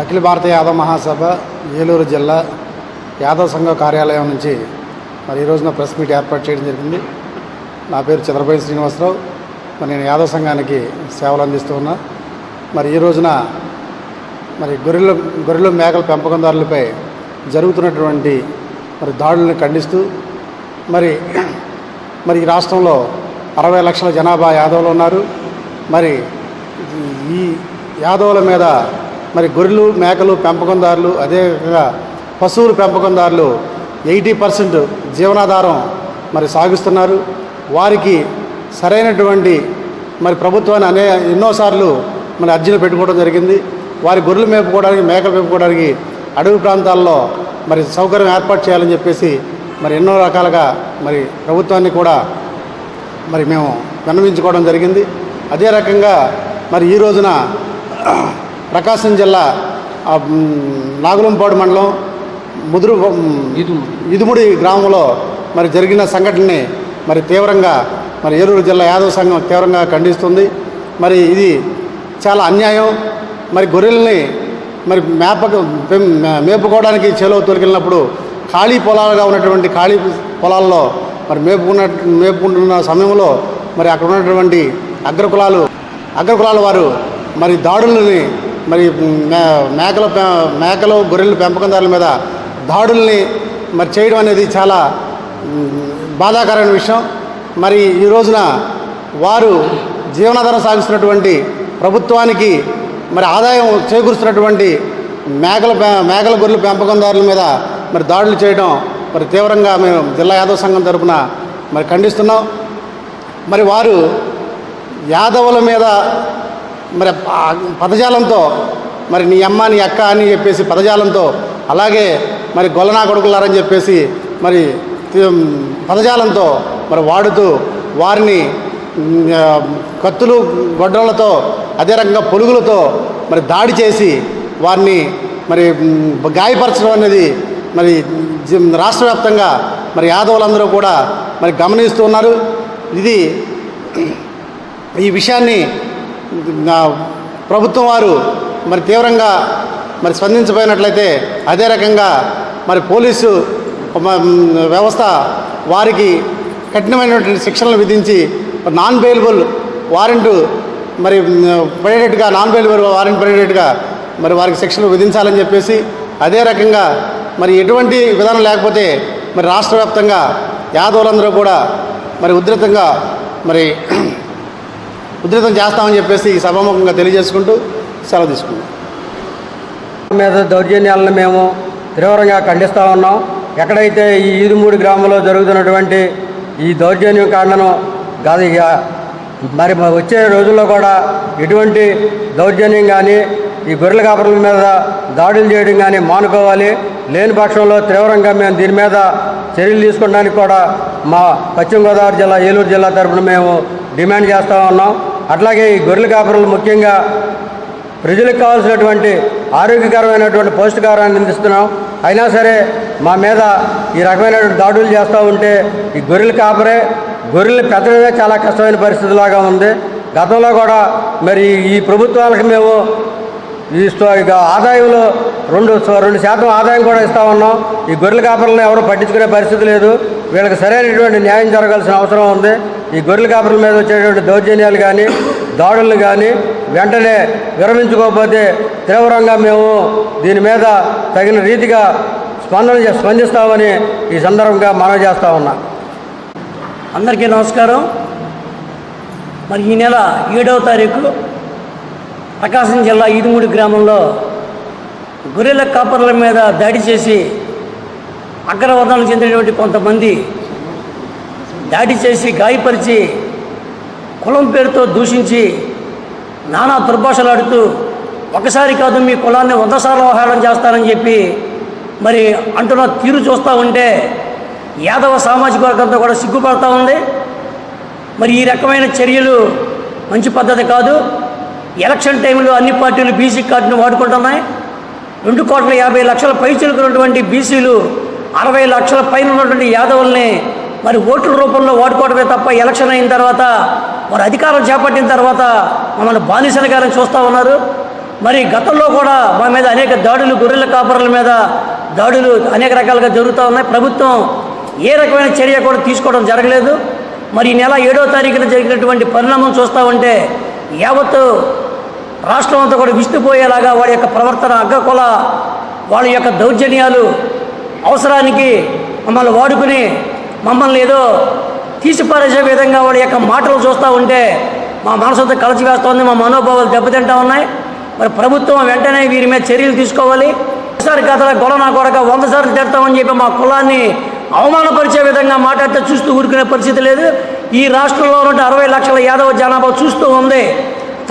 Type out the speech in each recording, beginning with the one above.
అఖిల భారత యాదవ మహాసభ ఏలూరు జిల్లా యాదవ సంఘ కార్యాలయం నుంచి మరి ఈ రోజున ప్రెస్ మీట్ ఏర్పాటు చేయడం జరిగింది. నా పేరు చంద్రబాబు శ్రీనివాసరావు. మరి నేను యాదవ సంఘానికి సేవలు అందిస్తూ ఉన్నా. మరి ఈ రోజున మరి గొర్రెలు మేకల పెంపకందారులపై జరుగుతున్నటువంటి మరి దాడులను ఖండిస్తూ మరి ఈ రాష్ట్రంలో 60 లక్షల జనాభా యాదవులు ఉన్నారు. మరి ఈ యాదవుల మీద మరి గొర్రెలు మేకలు పెంపకందారులు అదేవిధంగా పశువుల పెంపకందారులు 80% జీవనాధారం మరి సాగిస్తున్నారు. వారికి సరైనటువంటి మరి ప్రభుత్వాన్ని ఎన్నోసార్లు మరి అర్జీలు పెట్టుకోవడం జరిగింది. వారి గొర్రెలు మేపుకోవడానికి మేకలు మేపుకోవడానికి అడవి ప్రాంతాల్లో మరి సౌకర్యం ఏర్పాటు చేయాలని చెప్పేసి మరి ఎన్నో రకాలుగా మరి ప్రభుత్వాన్ని కూడా మరి మేము విన్నవించుకోవడం జరిగింది. అదే రకంగా మరి ఈ రోజున ప్రకాశం జిల్లా నాగులంపాడు మండలం ఇదుముడి గ్రామంలో మరి జరిగిన సంఘటనని మరి తీవ్రంగా మరి ఏలూరు జిల్లా యాదవ సంఘం తీవ్రంగా ఖండిస్తుంది. మరి ఇది చాలా అన్యాయం. మరి గొర్రెల్ని మరి మేపుకోవడానికి చేలో తొలగినప్పుడు ఖాళీ పొలాలుగా ఉన్నటువంటి ఖాళీ పొలాల్లో మరి మేపుకుంటున్న సమయంలో మరి అక్కడ ఉన్నటువంటి అగ్రకులాల వారు మరి దాడుల్ని మరి మేకలు గొర్రెలు పెంపకందారుల మీద దాడుల్ని మరి చేయడం అనేది చాలా బాధాకరమైన విషయం. మరి ఈ రోజున వారు జీవనాధారం సాగిస్తున్నటువంటి ప్రభుత్వానికి మరి ఆదాయం చేకూరుస్తున్నటువంటి మేకల గొర్రెల పెంపకందారుల మీద మరి దాడులు చేయడం మరి తీవ్రంగా మేము జిల్లా యాదవ సంఘం తరఫున మరి ఖండిస్తున్నాం. మరి వారు యాదవుల మీద మరి పదజాలంతో మరి నీ అమ్మ నీ అక్క అని చెప్పేసి పదజాలంతో, అలాగే మరి గొల్లనా కొడుకులారని చెప్పేసి మరి పదజాలంతో మరి వాడుతూ వారిని కత్తులు గొడ్డలతో అదే రకంగా పొలుగులతో మరి దాడి చేసి వారిని మరి గాయపరచడం అనేది మరి రాష్ట్ర వ్యాప్తంగా మరి యాదవులందరూ కూడా మరి గమనిస్తూ ఉన్నారు. ఈ విషయాన్ని ప్రభుత్వం వారు మరి తీవ్రంగా మరి స్పందించబోయినట్లయితే అదే రకంగా మరి పోలీసు వ్యవస్థ వారికి కఠినమైనటువంటి శిక్షలను విధించి నాన్ బెయిలబుల్ వారెంట్ మరి పడేటట్టుగా వారెంట్ పడేటట్టుగా మరి వారికి శిక్షలు విధించాలని చెప్పేసి, అదే రకంగా మరి ఎటువంటి విధానం లేకపోతే మరి రాష్ట్ర వ్యాప్తంగా యాదవులందరూ కూడా మరి ఉధృతం చేస్తామని చెప్పేసి ఈ సభాముఖంగా తెలియజేసుకుంటూ సెలవు తీసుకున్నాం. మీద దౌర్జన్యాలను మేము తీవ్రంగా ఖండిస్తూ ఉన్నాం. ఎక్కడైతే ఈ ఈదుమూడి గ్రామంలో జరుగుతున్నటువంటి ఈ దౌర్జన్యం కారణం కాదు, ఇక మరి వచ్చే రోజుల్లో కూడా ఎటువంటి దౌర్జన్యం కానీ ఈ గొర్రెల కాపరుల మీద దాడులు చేయడం కానీ మానుకోవాలి. లేని పక్షంలో తీవ్రంగా మేము దీని మీద చర్యలు తీసుకోవడానికి కూడా మా పశ్చిమ గోదావరి జిల్లా ఏలూరు జిల్లా తరఫున మేము డిమాండ్ చేస్తూ ఉన్నాం. అట్లాగే ఈ గొర్రెల కాపరులు ముఖ్యంగా ప్రజలకు కావాల్సినటువంటి ఆరోగ్యకరమైనటువంటి పౌష్టికాహారాన్ని అందిస్తున్నాం. అయినా సరే మా మీద ఈ రకమైనటువంటి దాడులు చేస్తూ ఉంటే ఈ గొర్రెలు పెంచడమే చాలా కష్టమైన పరిస్థితిలాగా ఉంది. గతంలో కూడా మరి ఈ ప్రభుత్వాలకు మేము ఇక ఆదాయంలో 2% ఆదాయం కూడా ఇస్తూ ఉన్నాం. ఈ గొర్రెల కాపరులను ఎవరు పట్టించుకునే పరిస్థితి లేదు. వీళ్ళకి సరైనటువంటి న్యాయం జరగాల్సిన అవసరం ఉంది. ఈ గొర్రెల కాపరుల మీద వచ్చేటువంటి దౌర్జన్యాలు కానీ దాడులను కానీ వెంటనే విరమించుకోకపోతే తీవ్రంగా మేము దీని మీద తగిన రీతిగా స్పందిస్తామని ఈ సందర్భంగా మనవి చేస్తూ ఉన్నా. అందరికీ నమస్కారం. మరి ఈ నెల 7వ తారీఖు ప్రకాశం జిల్లా ఈదుమూడి గ్రామంలో గొర్రెల కాపర్ల మీద దాడి చేసి అగ్రవర్ణాలకు చెందినటువంటి కొంతమంది దాడి చేసి గాయపరిచి కులం పేరుతో దూషించి నానా దుర్భాషలాడుతూ ఒకసారి కాదు మీ కులాన్ని 100 సార్లు అవహేళన చేస్తారని చెప్పి మరి అంటున్న తీరు చూస్తూ ఉంటే యాదవ సామాజిక వర్గంతో కూడా సిగ్గుపడుతూ ఉంది. మరి ఈ రకమైన చర్యలు మంచి పద్ధతి కాదు. ఎలక్షన్ టైంలో అన్ని పార్టీలు బీసీ కార్డును వాడుకుంటున్నాయి. 2,50,00,000 పైచిలుకున్నటువంటి బీసీలు 60 లక్షల పైన ఉన్నటువంటి యాదవుల్ని మరి ఓట్ల రూపంలో వాడుకోవడమే తప్ప ఎలక్షన్ అయిన తర్వాత వారు అధికారం చేపట్టిన తర్వాత మమ్మల్ని బానిసలుగానే చూస్తూ ఉన్నారు. మరి గతంలో కూడా మా మీద అనేక దాడులు, గొర్రెల కాపరుల మీద దాడులు అనేక రకాలుగా జరుగుతూ ఉన్నాయి. ప్రభుత్వం ఏ రకమైన చర్య కూడా తీసుకోవడం జరగలేదు. మరి ఈ నెల 7వ తారీఖున జరిగినటువంటి పరిణామం చూస్తూ ఉంటే యావత్తు రాష్ట్రం అంతా కూడా విస్తుపోయేలాగా వాడి యొక్క ప్రవర్తన, అగ్గకొల, వాళ్ళ యొక్క దౌర్జన్యాలు, అవసరానికి మమ్మల్ని వాడుకుని మమ్మల్ని ఏదో తీసిపారేసే విధంగా వాడి యొక్క మాటలు చూస్తూ ఉంటే మా మనసుతో కలచివేస్తోంది, మా మనోభావాలు దెబ్బతింటా ఉన్నాయి. మరి ప్రభుత్వం వెంటనే వీరి మీద చర్యలు తీసుకోవాలి. ఒకసారి కథల గొడవ నా కొడక 100 సార్లు తిడతామని చెప్పి మా కులాన్ని అవమానపరిచే విధంగా మాట్లాడితే చూస్తూ ఊరుకునే పరిస్థితి లేదు. ఈ రాష్ట్రంలో ఉన్న 60 లక్షల యాదవ జనాభా చూస్తూ ఉంది.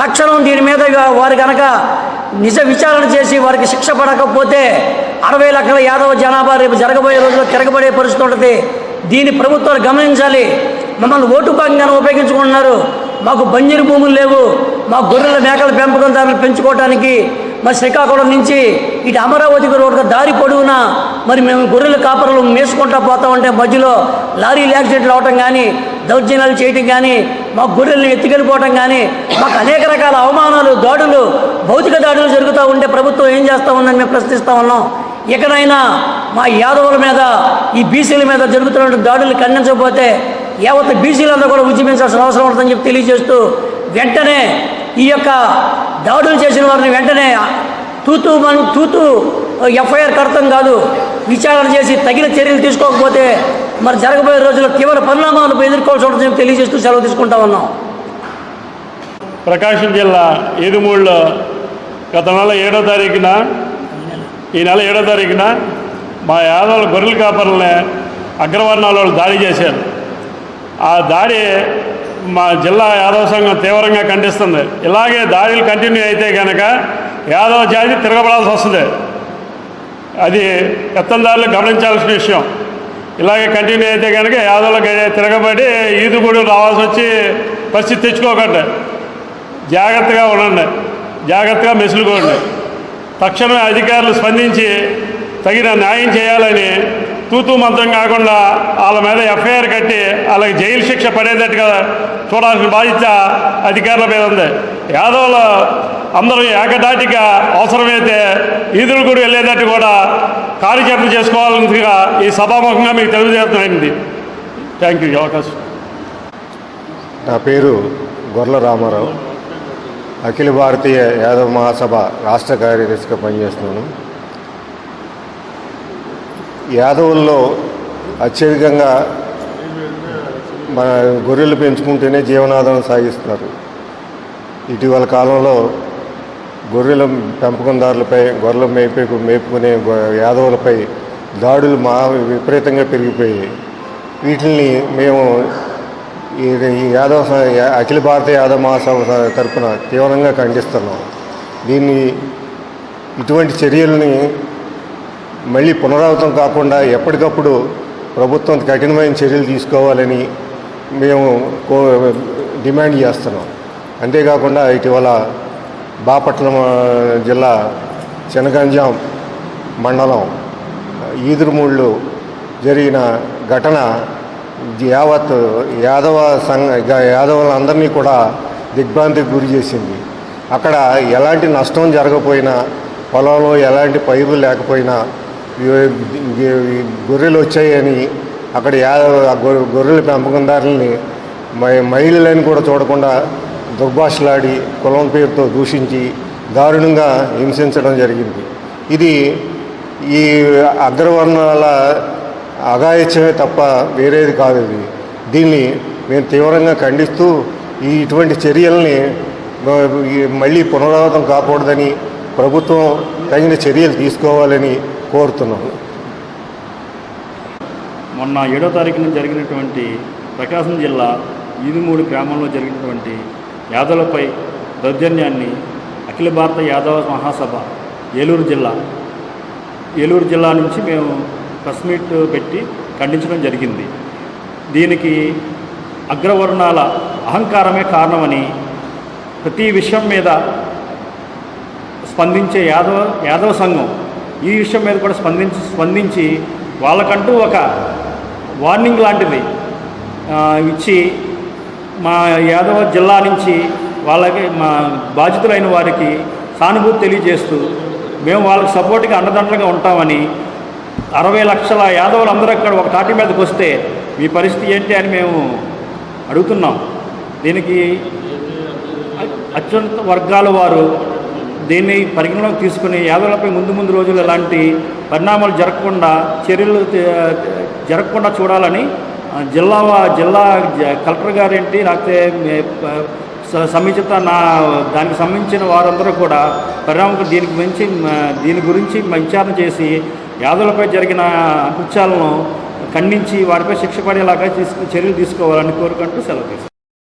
తక్షణం దీని మీద వారు కనుక నిజ విచారణ చేసి వారికి శిక్ష పడకపోతే 60 లక్షల యాదవ జనాభా రేపు జరగబోయే రోజుల్లో తిరగబడే పరిస్థితి ఉంటుంది. దీన్ని ప్రభుత్వాలు గమనించాలి. మమ్మల్ని ఓటు భాగంగా ఉపయోగించుకుంటున్నారు. మాకు బంజరు భూములు లేవు, మా గొర్రెల మేకల పెంపకందారులు పెంచుకోవడానికి మరి శ్రీకాకుళం నుంచి ఇటు అమరావతి రోడ్డు దారి పొడవునా మరి మేము గొర్రెల కాపరులు మేసుకుంటా పోతా ఉంటే మధ్యలో లారీలు యాక్సిడెంట్లు అవటం కానీ, దౌర్జన్యాలు చేయటం కానీ, మా గొర్రెలను ఎత్తుకెళ్ళిపోవటం కానీ, మాకు అనేక రకాల అవమానాలు, దాడులు, భౌతిక దాడులు జరుగుతూ ఉంటే ప్రభుత్వం ఏం చేస్తూ ఉందని మేము ప్రశ్నిస్తూ ఉన్నాం. ఎక్కడైనా మా యాదవుల మీద, ఈ బీసీల మీద జరుగుతున్న దాడులు ఖండించకపోతే యావత్ బీసీలంతా కూడా ఉద్యమించాల్సిన అవసరం ఉంటుందని చెప్పి తెలియజేస్తూ వెంటనే ఈ యొక్క దాడులు చేసిన వారిని వెంటనే తూతూ ఎఫ్ఐఆర్ కడతాం కాదు, విచారణ చేసి తగిన చర్యలు తీసుకోకపోతే మరి జరగబోయే రోజుల్లో తీవ్ర పరిణామాలు ఎదుర్కోవాల్సి ఉంటుందని చెప్పి తెలియజేస్తూ సెలవు తీసుకుంటా ఉన్నాం. ప్రకాశం జిల్లా ఈదుమూడిలో గత నెల 7వ తారీఖున ఈ నెల 7వ తారీఖున మా యాదవుల గొర్రెల కాపర్లని అగ్రవర్ణాల వాళ్ళు దాడి చేశారు. ఆ దాడి మా జిల్లా యాదవ సంఘం తీవ్రంగా ఖండిస్తుంది. ఇలాగే దాడులు కంటిన్యూ అయితే కనుక యాదవ జాతి తిరగబడాల్సి వస్తుంది. అది పెత్తందారులు గమనించాల్సిన విషయం. ఇలాగే కంటిన్యూ అయితే కనుక యాదవులకు తిరగబడి ఈదుగూడు రావాల్సి వచ్చి పరిస్థితి తెచ్చుకోకండి. జాగ్రత్తగా ఉండండి, జాగ్రత్తగా మెసులుకోండి. తక్షణమే అధికారులు స్పందించి తగిన న్యాయం చేయాలని తూతూ మంత్రం కాకుండా వాళ్ళ మీద ఎఫ్ఐఆర్ కట్టి వాళ్ళకి జైలు శిక్ష పడేటట్టుగా చూడాల్సిన బాధ్యత అధికారుల మీద ఉంది. యాదవులు అందరూ ఏకదాటిగా అవసరమైతే ఈదులు కూడా వెళ్ళేటట్టు కూడా కార్యాచరణ చేసుకోవాలన్నదిగా ఈ సభాముఖంగా మీకు తెలియజేస్తున్నాయింది. థ్యాంక్ యూ అవకాశం. నా పేరు గొర్ల రామారావు, అఖిల భారతీయ యాదవ మహాసభ రాష్ట్ర కార్యదర్శిగా పనిచేస్తున్నాను. యాదవుల్లో అత్యధికంగా మన గొర్రెలు పెంచుకుంటేనే జీవనాధారం సాగిస్తున్నారు. ఇటీవల కాలంలో గొర్రెల పెంపకందారులపై, గొర్రెలు మేపుకునే యాదవులపై దాడులు విపరీతంగా పెరిగిపోయాయి. వీటిని మేము ఈ అఖిల భారతీయ యాదవ మహాసభ తరఫున తీవ్రంగా ఖండిస్తున్నాం. ఇటువంటి చర్యల్ని మళ్ళీ పునరావృతం కాకుండా ఎప్పటికప్పుడు ప్రభుత్వం కఠినమైన చర్యలు తీసుకోవాలని మేము డిమాండ్ చేస్తున్నాం. అంతేకాకుండా ఇటీవల బాపట్నం జిల్లా చెనగంజాం మండలం ఈదురుమూళ్ళు జరిగిన ఘటన యావత్ యాదవులందరినీ కూడా దిగ్భ్రాంతికి గురి చేసింది. అక్కడ ఎలాంటి నష్టం జరగకపోయినా, పొలంలో ఎలాంటి పైరులు లేకపోయినా గొర్రెలు వచ్చాయని అక్కడ గొర్రెల పెంపకందారులని మహిళలని కూడా చూడకుండా దుర్భాషలాడి కులం పేరుతో దూషించి దారుణంగా హింసించడం జరిగింది. ఇది ఈ అగ్రవర్ణాల అఘాయిత్యమే తప్ప వేరేది కాదు. దీన్ని మేము తీవ్రంగా ఖండిస్తూ ఇటువంటి చర్యల్ని మళ్ళీ పునరావృతం కాకూడదని ప్రభుత్వం తగిన చర్యలు తీసుకోవాలని కోరుతున్నాము. మొన్న 7వ తారీఖున జరిగినటువంటి ప్రకాశం జిల్లా ఈదుమూడి గ్రామంలో జరిగినటువంటి యాదవులపై దౌర్జన్యాన్ని అఖిల భారత యాదవ మహాసభ ఏలూరు జిల్లా నుంచి మేము ప్రెస్ మీట్ పెట్టి ఖండించడం జరిగింది. దీనికి అగ్రవర్ణాల అహంకారమే కారణమని, ప్రతి విషయం మీద స్పందించే యాదవ సంఘం ఈ విషయం మీద కూడా స్పందించి వాళ్ళకంటూ ఒక వార్నింగ్ లాంటిది ఇచ్చి మా యాదవ జిల్లా నుంచి వాళ్ళకి మా బాధితులైన వారికి సానుభూతి తెలియజేస్తూ మేము వాళ్ళకి సపోర్ట్గా అండదండలుగా ఉంటామని 60 లక్షల యాదవులందరూ అక్కడ ఒక తాటి మీదకి వస్తే మీ పరిస్థితి ఏంటి అని మేము అడుగుతున్నాం. దీనికి అత్యున్నత వర్గాల వారు దీన్ని పరిగణలోకి తీసుకుని యాదవులపై ముందు రోజులు ఎలాంటి పరిణామాలు జరగకుండా చర్యలు జరగకుండా చూడాలని జిల్లా కలెక్టర్ గారేంటి లేకపోతే సముచిత దానికి సంబంధించిన వారందరూ కూడా పరిణామం దీని గురించి విచారణ చేసి యాదవులపై జరిగిన కృత్యాలను ఖండించి వారిపై శిక్ష పడేలాగా చర్యలు తీసుకోవాలని కోరుకుంటూ సెలవు తీసుకుంటాం.